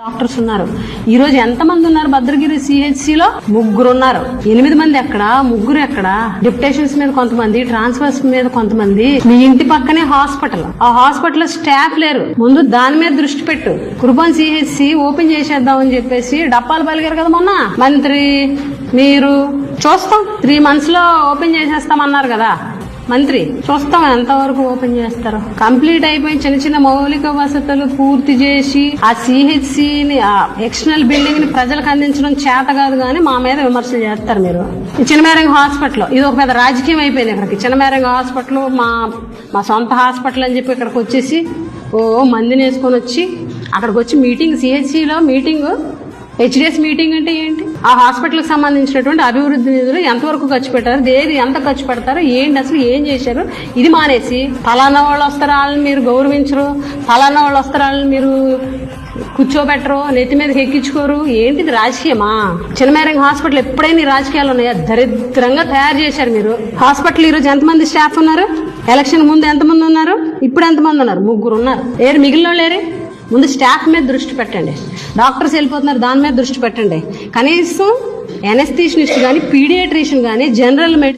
Doctors ఉన్నారు. ఈ రోజు ఎంత మంది ఉన్నారు భద్రగిరి సిహెచ్సిలో? 3 ఉన్నారు. 8 మంది ఎక్కడ, 3 ఎక్కడ? డిప్యుటేషన్స్ మీద కొంతమంది, ట్రాన్స్ఫర్స్ మీద కొంతమంది. మీ ఇంటి పక్కనే హాస్పిటల్, ఆ హాస్పిటల్ స్టాఫ్ లేరు. ముందు దాని మీద దృష్టి పెట్టు. కుర్బాన్ సిహెచ్సి ఓపెన్ చేసేద్దాం అని చెప్పేసి డప్పాలు పలిగారు కదా మొన్న మంత్రి. మీరు చూస్తాం 3 months లో ఓపెన్ చేసేస్తామన్నారు కదా మంత్రి. చూస్తాం ఎంతవరకు ఓపెన్ చేస్తారు. కంప్లీట్ అయిపోయి చిన్న చిన్న మౌలిక వసతులు పూర్తి చేసి ఆ సిహెచ్సిని, ఆ ఎక్స్టర్నల్ బిల్డింగ్ ని ప్రజలకు అందించడం చేత కాదు కానీ మా మీద విమర్శలు చేస్తారు మీరు. ఈ చిన్నమేరంగ హాస్పిటల్ ఇది ఒక పెద్ద రాజకీయం అయిపోయింది. ఇక్కడికి చిన్నమేరంగ హాస్పిటల్ మా సొంత హాస్పిటల్ అని చెప్పి ఇక్కడికి వచ్చేసి మందిని వేసుకొని వచ్చి అక్కడికి వచ్చి మీటింగ్, సిహెచ్సిలో మీటింగ్, హెచ్డిఎస్ మీటింగ్ అంటే ఏంటి? ఆ హాస్పిటల్ కి సంబంధించినటువంటి అభివృద్ధి నిధులు ఎంతవరకు ఖర్చు పెట్టారు, ఏది ఎంత ఖర్చు పెడతారు, ఏంటి అసలు ఏం చేశారు, ఇది మానేసి ఫలానా వాళ్ళు వస్తారు వాళ్ళని మీరు గౌరవించరు, ఫలానా వాళ్ళు వస్తారు వాళ్ళని మీరు కూర్చోబెట్టరు, నెత్తి మీదకి ఎక్కించుకోరు. ఏంటిది రాజకీయమా? చిన్నమేరంగ హాస్పిటల్ ఎప్పుడైనా రాజకీయాలు ఉన్నాయా? దరిద్రంగా తయారు చేశారు మీరు. హాస్పిటల్ ఈ రోజు ఎంతమంది స్టాఫ్ ఉన్నారు? ఎలక్షన్ ముందు ఎంతమంది ఉన్నారు? ఇప్పుడు ఎంతమంది ఉన్నారు? 3 ఉన్నారు. మిగిలిన వాళ్ళు లేరే? ముందు స్టాఫ్ మీద దృష్టి పెట్టండి. డాక్టర్స్ వెళ్ళిపోతున్నారు, దాని మీద దృష్టి పెట్టండి. కనీసం ఎనస్థీషనిస్ట్ కానీ, పీడియాట్రిషియన్ కానీ, జనరల్ మెడిసిన్